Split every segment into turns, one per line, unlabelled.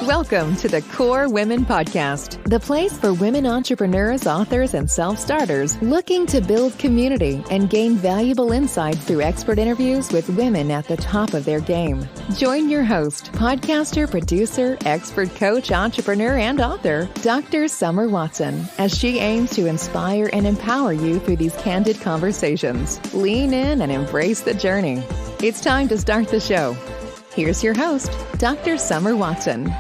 Welcome to the Core Women Podcast, the place for women entrepreneurs, authors, and self-starters looking to build community and gain valuable insight through expert interviews with women at the top of their game. Join your host, podcaster, producer, expert coach, entrepreneur, and author, Dr. Summer Watson, as she aims to inspire and empower you through these candid conversations. Lean in and embrace the journey. It's time to start the show. Here's your host, Dr. Summer Watson.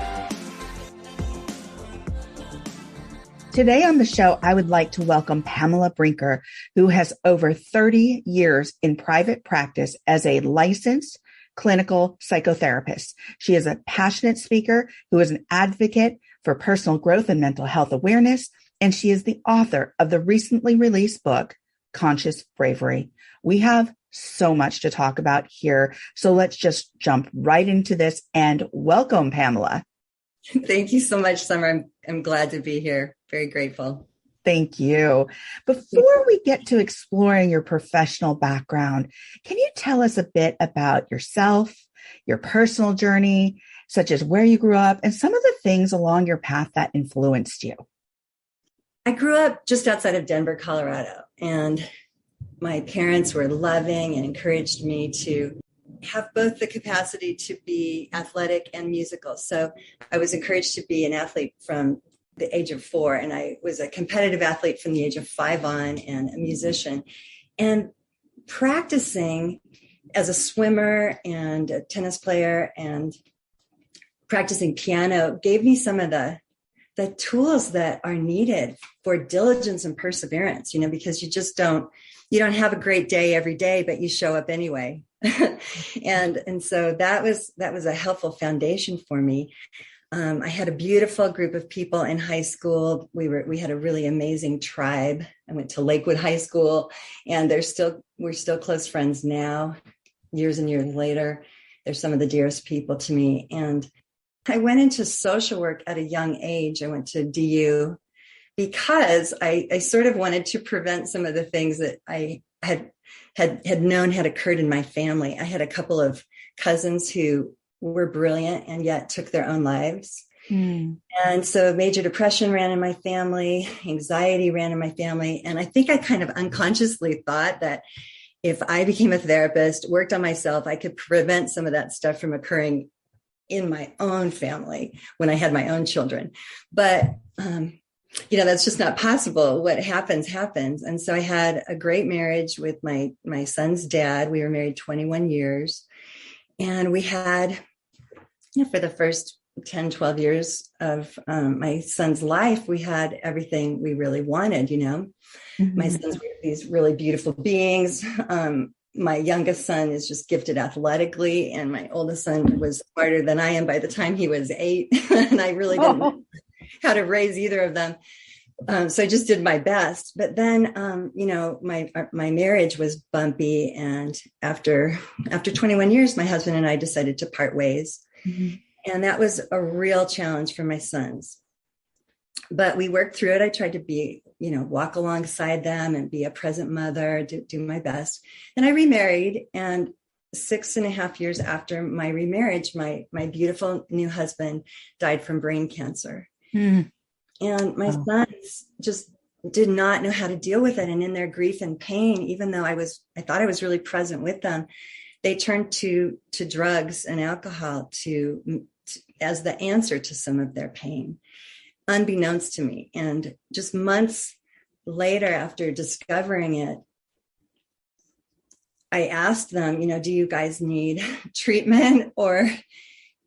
Today on the show, I would like to welcome Pamela Brinker, who has over 30 years in private practice as a licensed clinical psychotherapist. She is a passionate speaker who is an advocate for personal growth and mental health awareness, and she is the author of the recently released book, Conscious Bravery. We have so much to talk about here, so let's just jump right into this and welcome, Pamela.
Thank you so much, Summer. I'm glad to be here. Very grateful.
Thank you. Before we get to exploring your professional background, can you tell us a bit about yourself, your personal journey, such as where you grew up and some of the things along your path that influenced you?
I grew up just outside of Denver, Colorado, and my parents were loving and encouraged me to have both the capacity to be athletic and musical. So I was encouraged to be an athlete from the age of 4, and I was a competitive athlete from the age of 5 on and a musician. And practicing as a swimmer and a tennis player and practicing piano gave me some of the tools that are needed for diligence and perseverance, because you don't have a great day every day, but you show up anyway. and so that was a helpful foundation for me. I had a beautiful group of people in high school. We had a really amazing tribe. I went to Lakewood High School, and we're still close friends now, years and years later. They're some of the dearest people to me. And I went into social work at a young age. I went to DU because I sort of wanted to prevent some of the things that I had known had occurred in my family. I had a couple of cousins who were brilliant and yet took their own lives. And so major depression ran in my family, anxiety ran in my family. And I think I kind of unconsciously thought that if I became a therapist, worked on myself, I could prevent some of that stuff from occurring in my own family when I had my own children. But that's just not possible. What happens, happens. And so I had a great marriage with my son's dad. We were married 21 years. And we had, for the first 10, 12 years of my son's life, we had everything we really wanted, Mm-hmm. My sons were these really beautiful beings. My youngest son is just gifted athletically, and my oldest son was smarter than I am by the time he was 8. And I really didn't know how to raise either of them. So I just did my best. But then, my marriage was bumpy. And after 21 years, my husband and I decided to part ways. Mm-hmm. And that was a real challenge for my sons. But we worked through it. I tried to be, walk alongside them and be a present mother, do my best. And I remarried. And 6.5 years after my remarriage, my beautiful new husband died from brain cancer. Mm. And my sons just did not know how to deal with it. And in their grief and pain, even though I thought I was really present with them, they turned to drugs and alcohol as the answer to some of their pain, unbeknownst to me. And just months later, after discovering it, I asked them, do you guys need treatment, or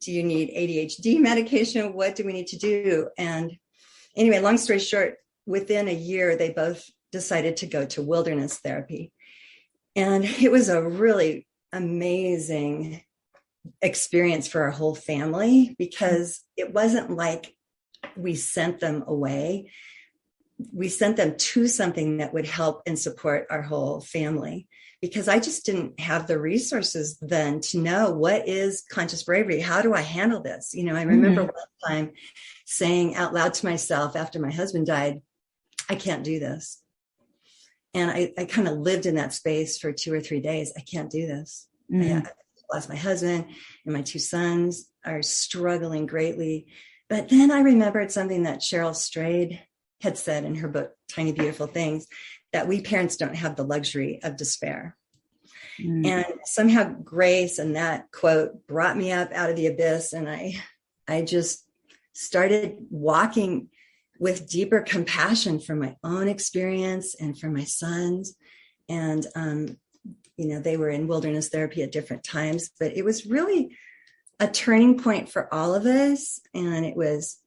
do you need ADHD medication? What do we need to do? And anyway, long story short, within a year, they both decided to go to wilderness therapy. And it was a really amazing experience for our whole family, because it wasn't like we sent them away. We sent them to something that would help and support our whole family, because I just didn't have the resources then to know what is conscious bravery. How do I handle this? I remember one time saying out loud to myself after my husband died, I can't do this. And I kind of lived in that space for 2 or 3 days. I can't do this. lost my husband, and my two sons are struggling greatly. But then I remembered something that Cheryl Strayed had said in her book, Tiny Beautiful Things, that we parents don't have the luxury of despair. And somehow grace and that quote brought me up out of the abyss. And I just started walking with deeper compassion for my own experience and for my sons. And, they were in wilderness therapy at different times, but it was really a turning point for all of us. And it was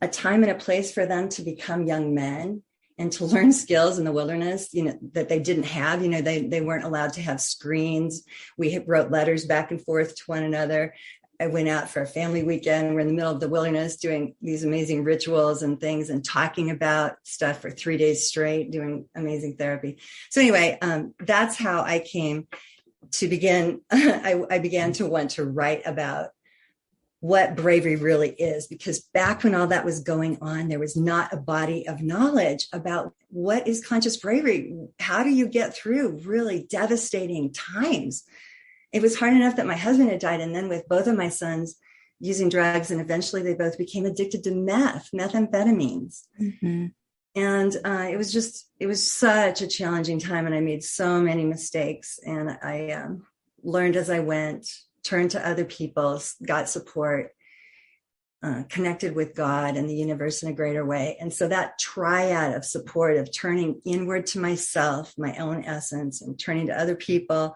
a time and a place for them to become young men and to learn skills in the wilderness, that they didn't have. They weren't allowed to have screens. We wrote letters back and forth to one another. I went out for a family weekend. We're in the middle of the wilderness doing these amazing rituals and things and talking about stuff for 3 days straight, doing amazing therapy. So anyway, that's how I came to begin. I began to want to write about what bravery really is, because back when all that was going on, there was not a body of knowledge about what is conscious bravery. How do you get through really devastating times? It was hard enough that my husband had died. And then with both of my sons using drugs, and eventually they both became addicted to methamphetamines. Mm-hmm. And it was such a challenging time. And I made so many mistakes. And I learned as I went, turned to other people, got support, connected with God and the universe in a greater way. And so that triad of support, of turning inward to myself, my own essence, and turning to other people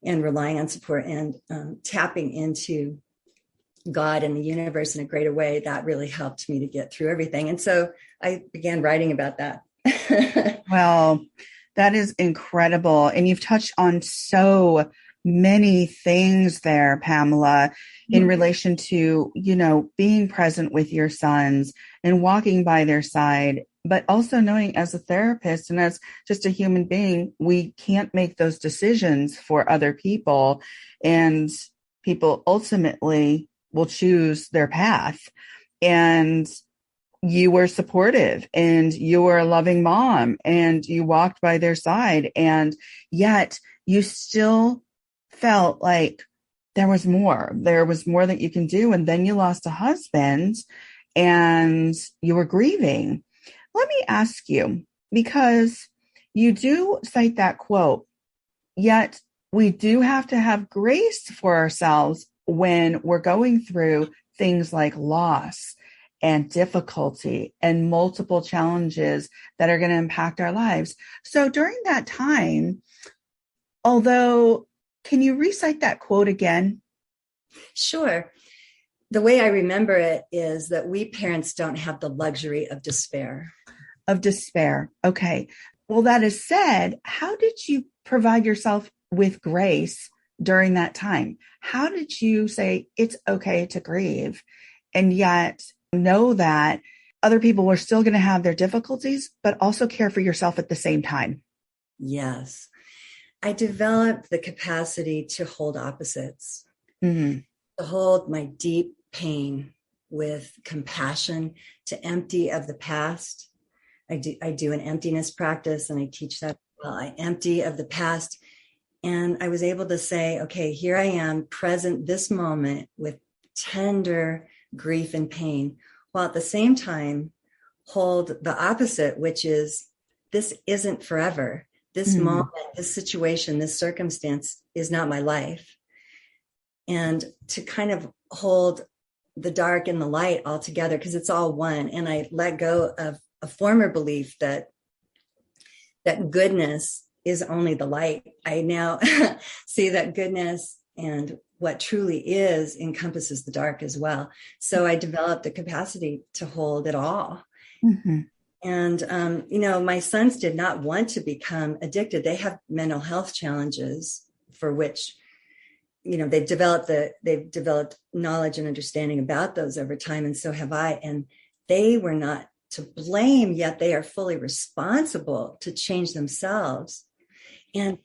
and relying on support and tapping into God and the universe in a greater way, that really helped me to get through everything. And so I began writing about that.
Well, that is incredible. And you've touched on so many things there, Pamela, in relation to, being present with your sons and walking by their side, but also knowing as a therapist and as just a human being, we can't make those decisions for other people, and people ultimately will choose their path. And you were supportive and you were a loving mom and you walked by their side, and yet you still felt like there was more that you can do. And then you lost a husband and you were grieving. Let me ask you, because you do cite that quote, yet we do have to have grace for ourselves when we're going through things like loss and difficulty and multiple challenges that are going to impact our lives. So during that time, can you recite that quote again?
Sure. The way I remember it is that we parents don't have the luxury of despair.
Of despair. Okay. Well, that is said, how did you provide yourself with grace during that time? How did you say it's okay to grieve and yet know that other people were still going to have their difficulties, but also care for yourself at the same time?
Yes. I developed the capacity to hold opposites, to hold my deep pain with compassion, to empty of the past. I do an emptiness practice, and I teach that. Well, I empty of the past, and I was able to say, okay, here I am present this moment with tender grief and pain, while at the same time hold the opposite, which is this isn't forever. This moment, this situation, this circumstance is not my life. And to kind of hold the dark and the light all together, because it's all one. And I let go of a former belief that goodness is only the light. I now see that goodness and what truly is encompasses the dark as well. So I developed the capacity to hold it all. Mm-hmm. And, my sons did not want to become addicted. They have mental health challenges for which, they've developed knowledge and understanding about those over time. And so have I. And they were not to blame, yet they are fully responsible to change themselves. And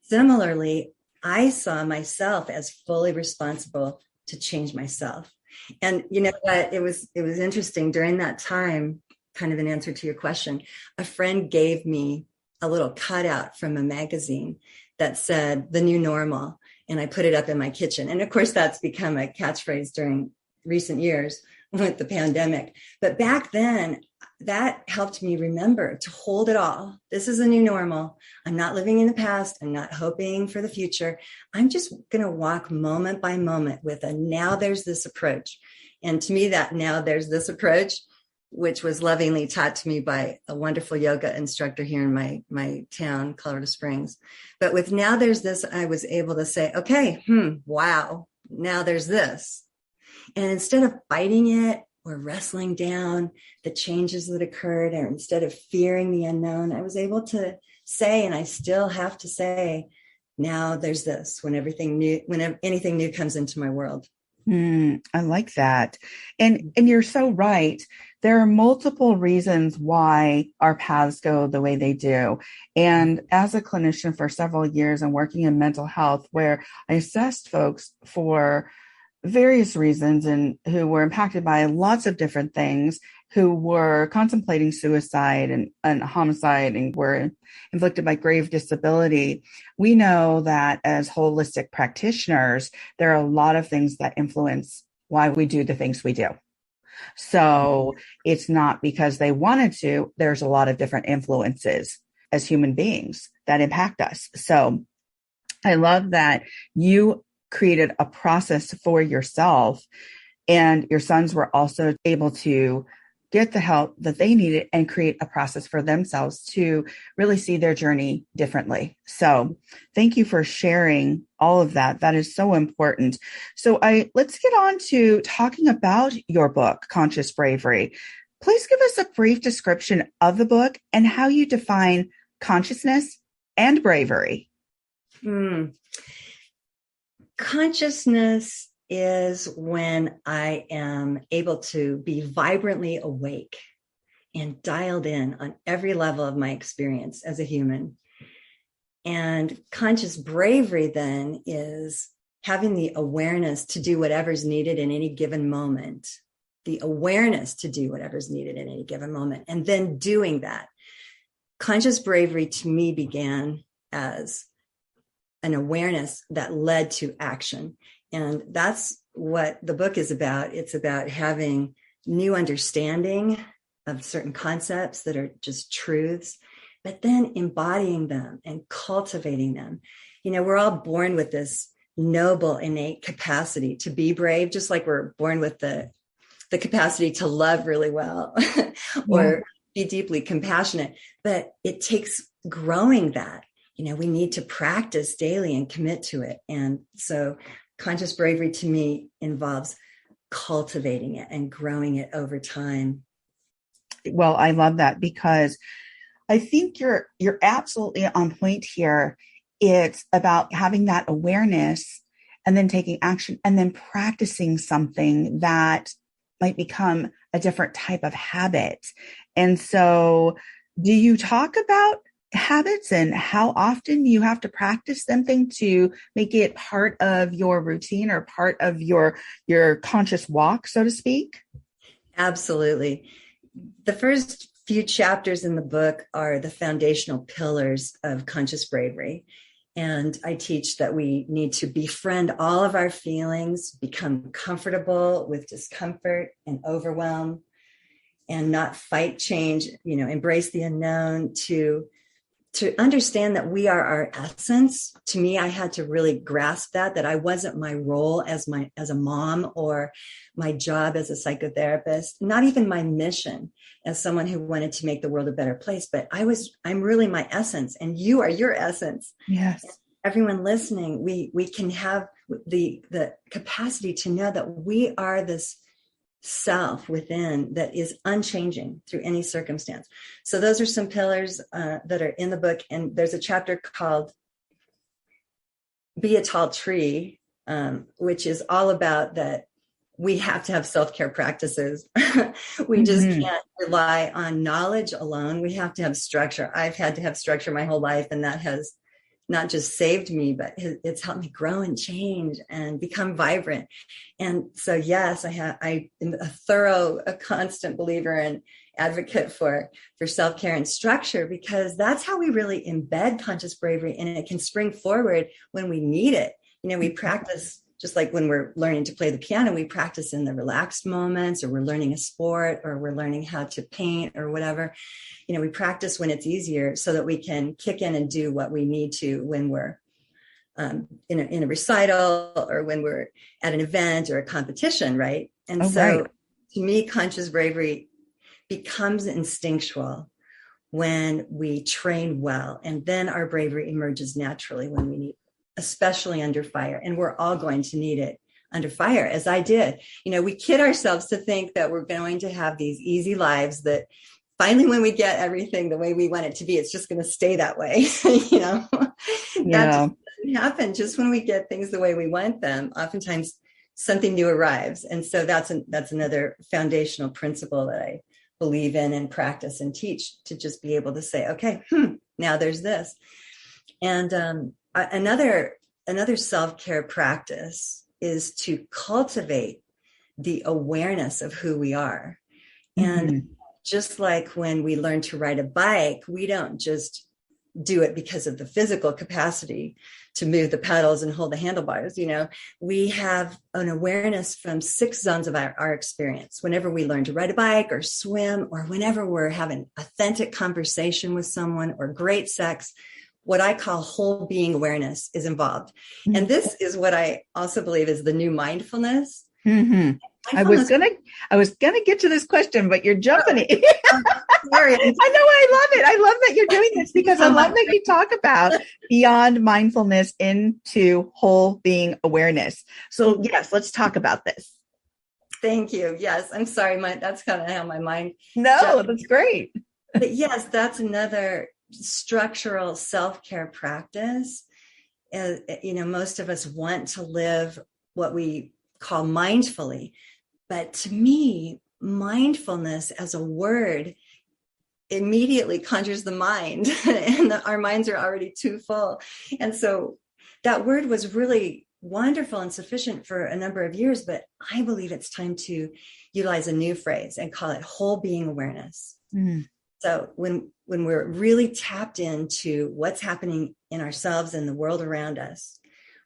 similarly, I saw myself as fully responsible to change myself. And you know what? It was interesting during that time. Kind of an answer to your question, a friend gave me a little cutout from a magazine that said The New Normal. and I put it up in my kitchen. And of course, that's become a catchphrase during recent years with the pandemic. But back then, that helped me remember to hold it all. This is a new normal. I'm not living in the past. I'm not hoping for the future. I'm just going to walk moment by moment with a now there's this approach. And to me, that now there's this approach, which was lovingly taught to me by a wonderful yoga instructor here in my town, Colorado Springs. But with now there's this, I was able to say, okay, wow, now there's this. And instead of fighting it or wrestling down the changes that occurred, or instead of fearing the unknown, I was able to say, and I still have to say, now there's this, when anything new comes into my world.
I like that. And you're so right. There are multiple reasons why our paths go the way they do. And as a clinician for several years and working in mental health, where I assessed folks for various reasons and who were impacted by lots of different things, who were contemplating suicide and homicide and were inflicted by grave disability, we know that as holistic practitioners, there are a lot of things that influence why we do the things we do. So it's not because they wanted to, there's a lot of different influences as human beings that impact us. So I love that you created a process for yourself, and your sons were also able to get the help that they needed and create a process for themselves to really see their journey differently. So thank you for sharing all of that. That is so important. So let's get on to talking about your book, Conscious Bravery. Please give us a brief description of the book and how you define consciousness and bravery.
Consciousness is when I am able to be vibrantly awake and dialed in on every level of my experience as a human. And conscious bravery then is having the awareness to do whatever's needed in any given moment, the awareness to do whatever's needed in any given moment, and then doing that. Conscious bravery to me began as an awareness that led to action. And that's what the book is about. It's about having new understanding of certain concepts that are just truths, but then embodying them and cultivating them. You know, we're all born with this noble, innate capacity to be brave, just like we're born with the capacity to love really well or be deeply compassionate. But it takes growing that. You know, we need to practice daily and commit to it. And so conscious bravery to me involves cultivating it and growing it over time.
Well, I love that because I think you're absolutely on point here. It's about having that awareness and then taking action and then practicing something that might become a different type of habit. And so do you talk about habits and how often you have to practice something to make it part of your routine or part of your conscious walk, so to speak?
Absolutely. The first few chapters in the book are the foundational pillars of conscious bravery. And I teach that we need to befriend all of our feelings, become comfortable with discomfort and overwhelm, and not fight change, you know, embrace the unknown, to understand that we are our essence. To me, I had to really grasp that I wasn't my role as a mom or my job as a psychotherapist, not even my mission as someone who wanted to make the world a better place, but I'm really my essence, and you are your essence.
Yes.
Everyone listening, we can have the capacity to know that we are this self within that is unchanging through any circumstance. So those are some pillars that are in the book. And there's a chapter called Be a Tall Tree, which is all about that we have to have self-care practices. We just can't rely on knowledge alone. We have to have structure. I've had to have structure my whole life, and that has not just saved me, but it's helped me grow and change and become vibrant. And so, yes, I am a constant believer and advocate for self-care and structure, because that's how we really embed conscious bravery, and it can spring forward when we need it. we practice just like when we're learning to play the piano, we practice in the relaxed moments, or we're learning a sport, or we're learning how to paint or whatever. We practice when it's easier so that we can kick in and do what we need to when we're in a recital, or when we're at an event or a competition, right? And right. To me, conscious bravery becomes instinctual when we train well, and then our bravery emerges naturally when we need, especially under fire. And we're all going to need it under fire, as I did. We kid ourselves to think that we're going to have these easy lives, that finally, when we get everything the way we want it to be, it's just going to stay that way. That doesn't happen. Just when we get things the way we want them, oftentimes something new arrives. And so that's another foundational principle that I believe in and practice and teach, to just be able to say, okay, now there's this. And another self-care practice is to cultivate the awareness of who we are. And just like when we learn to ride a bike, we don't just do it because of the physical capacity to move the pedals and hold the handlebars. We have an awareness from 6 zones of our experience. Whenever we learn to ride a bike or swim, or whenever we're having authentic conversation with someone, or great sex, what I call whole being awareness is involved. And this is what I also believe is the new mindfulness.
I was gonna get to this question, but you're jumping it. Sorry. I know, I love it. I love that you're doing this, because I love that you talk about beyond mindfulness into whole being awareness. So yes, let's talk about this.
Thank you. Yes, I'm sorry. That's kind of how my mind.
No, that's great.
But yes, that's another structural self-care practice. Most of us want to live what we call mindfully. But to me, mindfulness as a word immediately conjures the mind, and our minds are already too full. And so that word was really wonderful and sufficient for a number of years, but I believe it's time to utilize a new phrase and call it whole being awareness. So when we're really tapped into what's happening in ourselves and the world around us,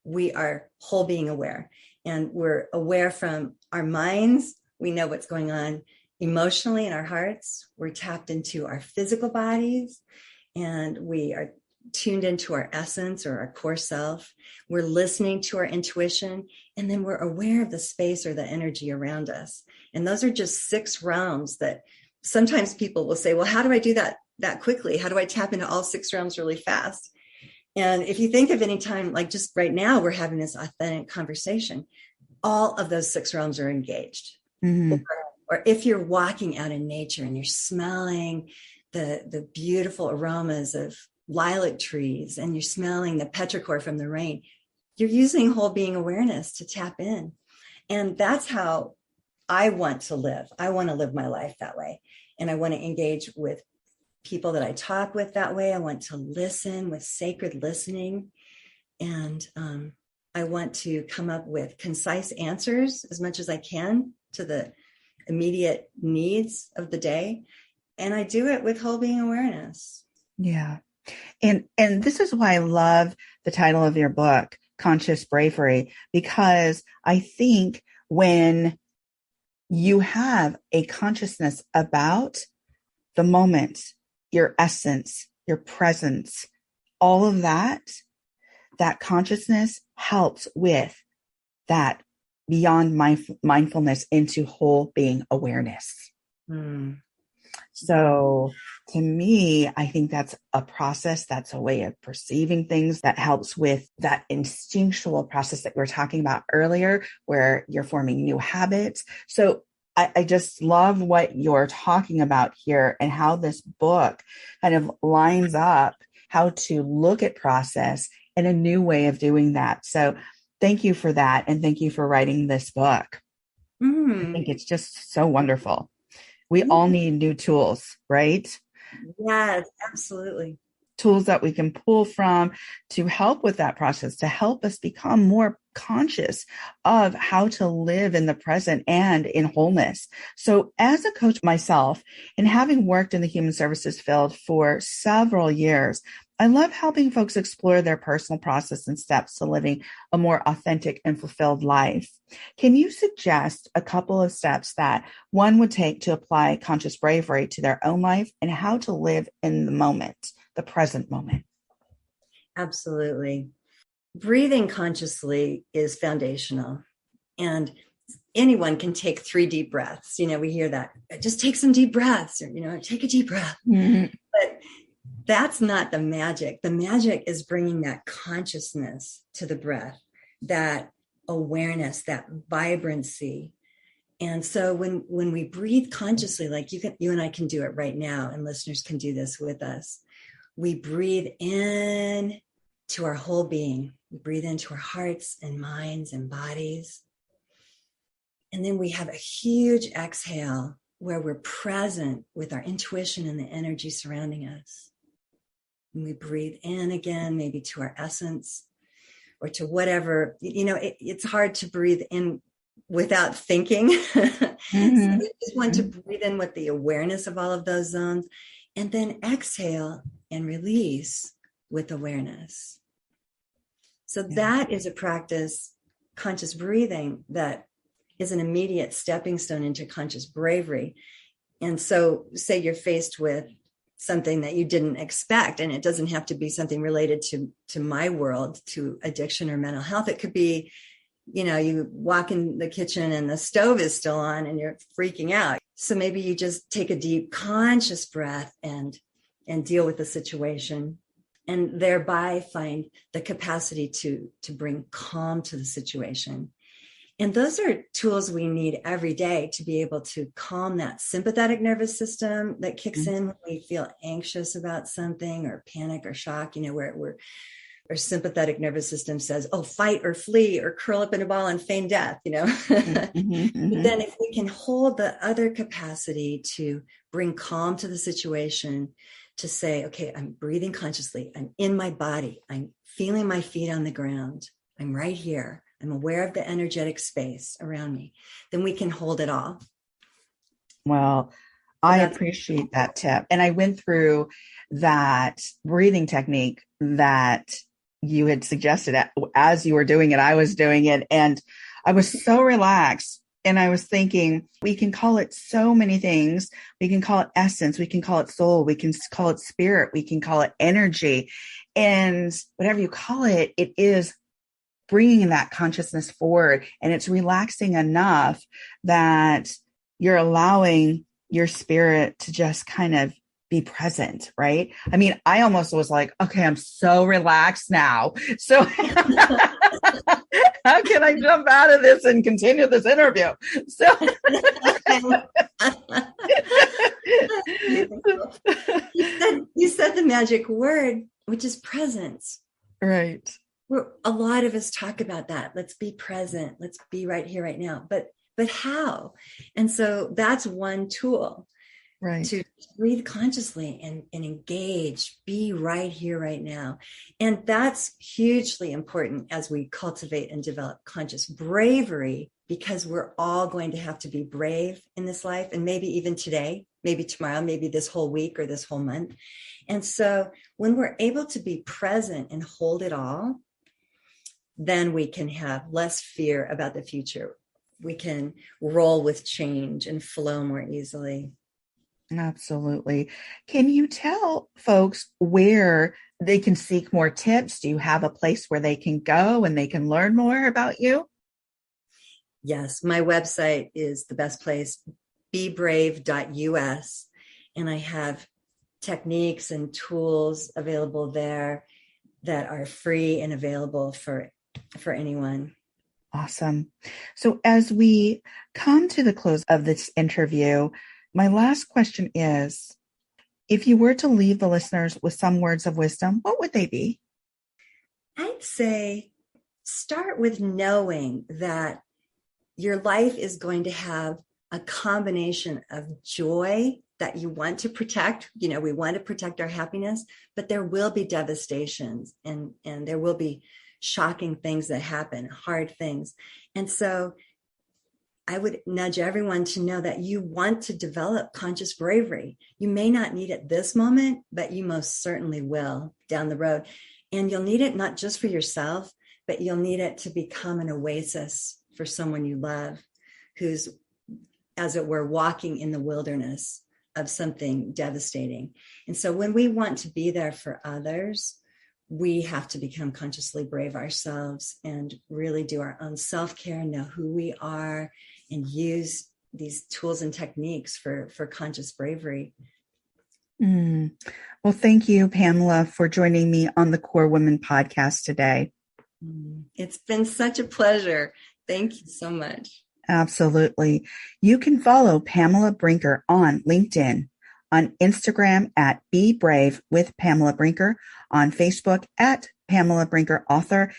we are whole being aware. And we're aware from our minds. We know what's going on emotionally in our hearts. We're tapped into our physical bodies, and we are tuned into our essence, or our core self. We're listening to our intuition, and then we're aware of the space or the energy around us. And those are just 6 realms that sometimes people will say, well, how do I do that quickly? How do I tap into all 6 realms really fast? And if you think of any time, like just right now, we're having this authentic conversation, all of those 6 realms are engaged. Or if you're walking out in nature and you're smelling the beautiful aromas of lilac trees, and you're smelling the petrichor from the rain, you're using whole being awareness to tap in. And that's how I want to live. I want to live my life that way. And I want to engage with people that I talk with that way. I want to listen with sacred listening. And I want to come up with concise answers as much as I can to the immediate needs of the day. And I do it with whole being awareness.
Yeah. And this is why I love the title of your book, Conscious Bravery, because I think when you have a consciousness about the moment, your essence, your presence, all of that consciousness helps with that beyond mindfulness into whole being awareness. So to me, I think that's a process. That's a way of perceiving things that helps with that instinctual process that we were talking about earlier, where you're forming new habits. So I just love what you're talking about here, and how this book kind of lines up how to look at process and a new way of doing that. So thank you for that. And thank you for writing this book. I think it's just so wonderful. We all need new tools, right?
Yes, absolutely.
tools that we can pull from to help with that process, to help us become more conscious of how to live in the present and in wholeness. So as a coach myself, and having worked in the human services field for several years, I love helping folks explore their personal process and steps to living a more authentic and fulfilled life. Can you suggest a couple of steps that one would take to apply conscious bravery to their own life and how to live in the moment, the present moment?
Absolutely. Breathing consciously is foundational, and anyone can take 3 deep breaths. We hear that, just take some deep breaths, or, take a deep breath.
Mm-hmm.
But that's not the magic. The magic is bringing that consciousness to the breath, that awareness, that vibrancy. And so when we breathe consciously, like you and I can do it right now, and listeners can do this with us, we breathe in to our whole being. We breathe into our hearts and minds and bodies. And then we have a huge exhale where we're present with our intuition and the energy surrounding us. And we breathe in again, maybe to our essence or to whatever, it's hard to breathe in without thinking.
Mm-hmm.
So we just want to breathe in with the awareness of all of those zones, and then exhale and release with awareness. So that is a practice, conscious breathing, that is an immediate stepping stone into conscious bravery. And so say you're faced with something that you didn't expect, and it doesn't have to be something related to my world, to addiction or mental health. It could be, you walk in the kitchen and the stove is still on and you're freaking out. So maybe you just take a deep conscious breath and deal with the situation, and thereby find the capacity to bring calm to the situation. And those are tools we need every day to be able to calm that sympathetic nervous system that kicks in when we feel anxious about something or panic or shock, where our sympathetic nervous system says, oh, fight or flee or curl up in a ball and feign death, But then if we can hold the other capacity to bring calm to the situation, to say, okay, I'm breathing consciously. I'm in my body. I'm feeling my feet on the ground. I'm right here. I'm aware of the energetic space around me. Then we can hold it all.
Well, I appreciate that tip. And I went through that breathing technique that you had suggested as you were doing it. I was doing it, and I was so relaxed. And I was thinking, we can call it so many things. We can call it essence. We can call it soul. We can call it spirit. We can call it energy. And whatever you call it, it is bringing that consciousness forward. And it's relaxing enough that you're allowing your spirit to just kind of be present, right? I mean, I almost was like, okay, I'm so relaxed now. So how can I jump out of this and continue this interview? So
you said the magic word, which is presence.
Right.
A lot of us talk about that. Let's be present. Let's be right here, right now. But how? And so that's one tool.
Right.
To breathe consciously and engage, be right here, right now. And that's hugely important as we cultivate and develop conscious bravery, because we're all going to have to be brave in this life, and maybe even today, maybe tomorrow, maybe this whole week or this whole month. And so when we're able to be present and hold it all, then we can have less fear about the future. We can roll with change and flow more easily.
Absolutely. Can you tell folks where they can seek more tips? Do you have a place where they can go and they can learn more about you?
Yes, my website is the best place, bebrave.us. And I have techniques and tools available there that are free and available for anyone.
Awesome. So as we come to the close of this interview, my last question is, if you were to leave the listeners with some words of wisdom, what would they be?
I'd say start with knowing that your life is going to have a combination of joy that you want to protect. We want to protect our happiness, but there will be devastations and there will be shocking things that happen, hard things. And so I would nudge everyone to know that you want to develop conscious bravery. You may not need it this moment, but you most certainly will down the road. And you'll need it not just for yourself, but you'll need it to become an oasis for someone you love, who's, as it were, walking in the wilderness of something devastating. And so when we want to be there for others, we have to become consciously brave ourselves and really do our own self-care, know who we are, and use these tools and techniques for conscious bravery.
Well, thank you, Pamela, for joining me on the Core Women podcast today.
It's been such a pleasure. Thank you so much.
Absolutely. You can follow Pamela Brinker on LinkedIn, on Instagram at Be Brave with Pamela Brinker, on Facebook at Pamela Brinker Author,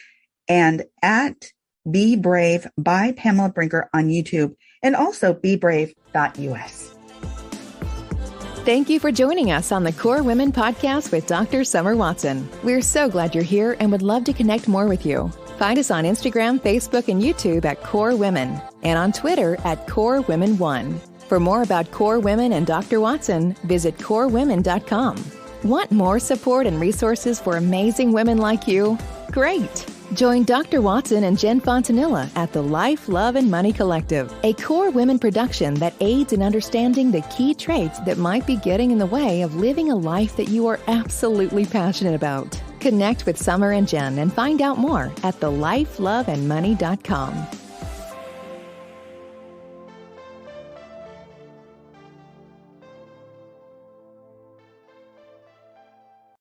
and at Be Brave by Pamela Brinker on YouTube, and also bebrave.us.
Thank you for joining us on the Core Women podcast with Dr. Summer Watson. We're so glad you're here and would love to connect more with you. Find us on Instagram, Facebook, and YouTube at Core Women, and on Twitter at Core Women 1. For more about Core Women and Dr. Watson, visit corewomen.com. Want more support and resources for amazing women like you? Great! Join Dr. Watson and Jen Fontanilla at the Life, Love, and Money Collective, a Core Women production that aids in understanding the key traits that might be getting in the way of living a life that you are absolutely passionate about. Connect with Summer and Jen and find out more at thelifeloveandmoney.com.